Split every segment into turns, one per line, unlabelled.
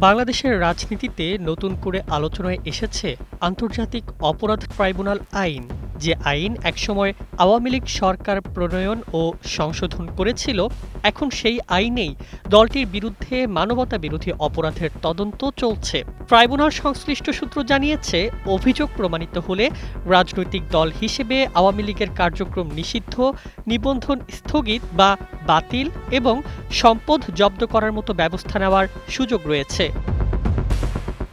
বাংলাদেশের রাজনীতিতে নতুন করে আলোচনায় এসেছে আন্তর্জাতিক অপরাধ ট্রাইব্যুনাল আইন, যে আইন একসময় আওয়ামী লীগ সরকার প্রণয়ন ও সংশোধন করেছিল। এখন সেই আইনেই দলটির বিরুদ্ধে মানবতা বিরোধী অপরাধের তদন্ত চলছে। ট্রাইব্যুনাল সংশ্লিষ্ট সূত্র জানিয়েছে, অভিযোগ প্রমাণিত হলে রাজনৈতিক দল হিসেবে আওয়ামী লীগের কার্যক্রম নিষিদ্ধ, নিবন্ধন স্থগিত বা বাতিল এবং সম্পদ জব্দ করার মতো ব্যবস্থা নেওয়ার সুযোগ রয়েছে।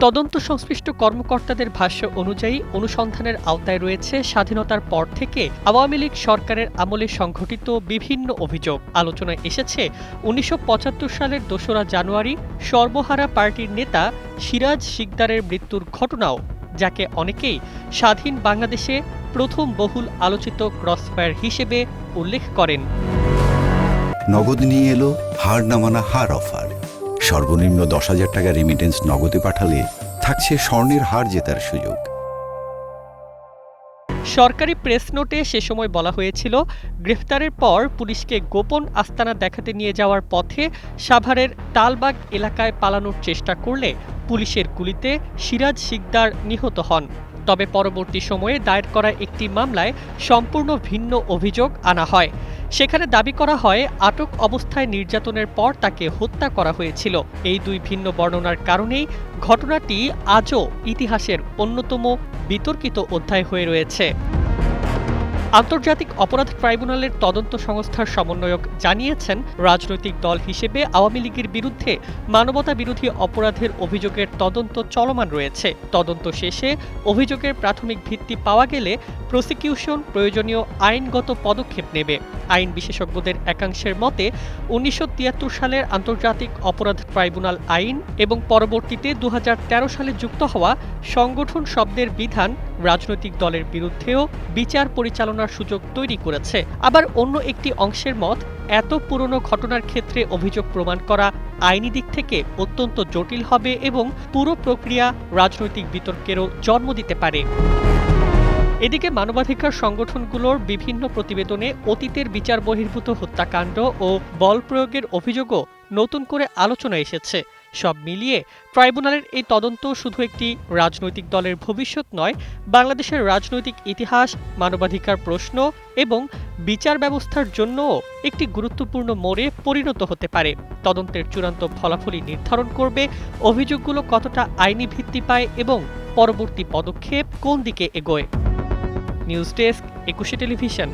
তদন্ত সংশ্লিষ্ট কর্মকর্তাদের ভাষ্য অনুযায়ী অনুসন্ধানের আওতায় রয়েছে স্বাধীনতার পর থেকে আওয়ামী লীগ সরকারের আমলে সংঘটিত বিভিন্ন অভিযোগ। আলোচনায় এসেছে ১৯৭৫ সালের ২রা জানুয়ারি সর্বহারা পার্টির নেতা সিরাজ শিকদারের মৃত্যুর ঘটনাও, যাকে অনেকেই স্বাধীন বাংলাদেশে প্রথম বহুল আলোচিত ক্রসফায়ার হিসেবে উল্লেখ করেন।
নগদ নিয়ে এলো হার না মানা হার অফার। সর্বনিম্ন ১০,০০০ টাকা রেমিটেন্স নগদে পাঠালে থাকছে স্বর্ণের হার জেতার সুযোগ।
সরকারি প্রেস নোটে সে সময় বলা হয়েছিল, গ্রেফতারের পর পুলিশকে গোপন আস্তানা দেখাতে নিয়ে যাওয়ার পথে সাভারের তালবাগ এলাকায় পালানোর চেষ্টা করলে পুলিশের গুলিতে সিরাজ শিকদার নিহত হন। তবে পরবর্তী সময়ে দায়ের করা একটি মামলায় সম্পূর্ণ ভিন্ন অভিযোগ আনা হয়। সেখানে দাবি করা হয়, আটক অবস্থায় নির্যাতনের পর তাকে হত্যা করা হয়েছিল। এই দুই ভিন্ন বর্ণনার কারণেই ঘটনাটি আজও ইতিহাসের অন্যতম বিতর্কিত অধ্যায় হয়ে রয়েছে। আন্তর্জাতিক অপরাধ ট্রাইব্যুনালের তদন্ত সংস্থার সমন্বয়ক জানিয়েছেন, রাজনৈতিক দল হিসেবে আওয়ামী লীগের বিরুদ্ধে মানবতা বিরোধী অপরাধের অভিযোগের তদন্ত চলমান রয়েছে। তদন্ত শেষে অভিযোগের প্রাথমিক ভিত্তি পাওয়া গেলে প্রসিকিউশন প্রয়োজনীয় আইনগত পদক্ষেপ নেবে। আইন বিশেষজ্ঞদের একাংশের মতে ১৯৭৩ সালের আন্তর্জাতিক অপরাধ ট্রাইব্যুনাল আইন এবং পরবর্তীতে ২০১৩ সালে যুক্ত হওয়া সংগঠন শব্দের বিধান রাজনৈতিক দলের বিরুদ্ধেও বিচার পরিচালনার সুযোগ তৈরি করেছে। আবার অন্য একটি অংশের মত, এত পুরনো ঘটনার ক্ষেত্রে অভিযোগ প্রমাণ করা আইনি দিক থেকে অত্যন্ত জটিল হবে এবং পুরো প্রক্রিয়া রাজনৈতিক বিতর্কেরও জন্ম দিতে পারে। এদিকে মানবাধিকার সংগঠনগুলোর বিভিন্ন প্রতিবেদনে অতীতের বিচার বহির্ভূত হত্যাকাণ্ড ও বল প্রয়োগের অভিযোগও নতুন করে আলোচনায় এসেছে। সব মিলিয়ে ট্রাইব্যুনালের এই তদন্ত শুধু একটি রাজনৈতিক দলের ভবিষ্যৎ নয়, বাংলাদেশের রাজনৈতিক ইতিহাস, মানবাধিকার প্রশ্ন এবং বিচার ব্যবস্থার জন্যও একটি গুরুত্বপূর্ণ মোড়ে পরিণত হতে পারে। তদন্তের চূড়ান্ত ফলাফলই নির্ধারণ করবে অভিযোগগুলো কতটা আইনি ভিত্তি পায় এবং পরবর্তী পদক্ষেপ কোন দিকে এগোয়। News desk, ২১ television.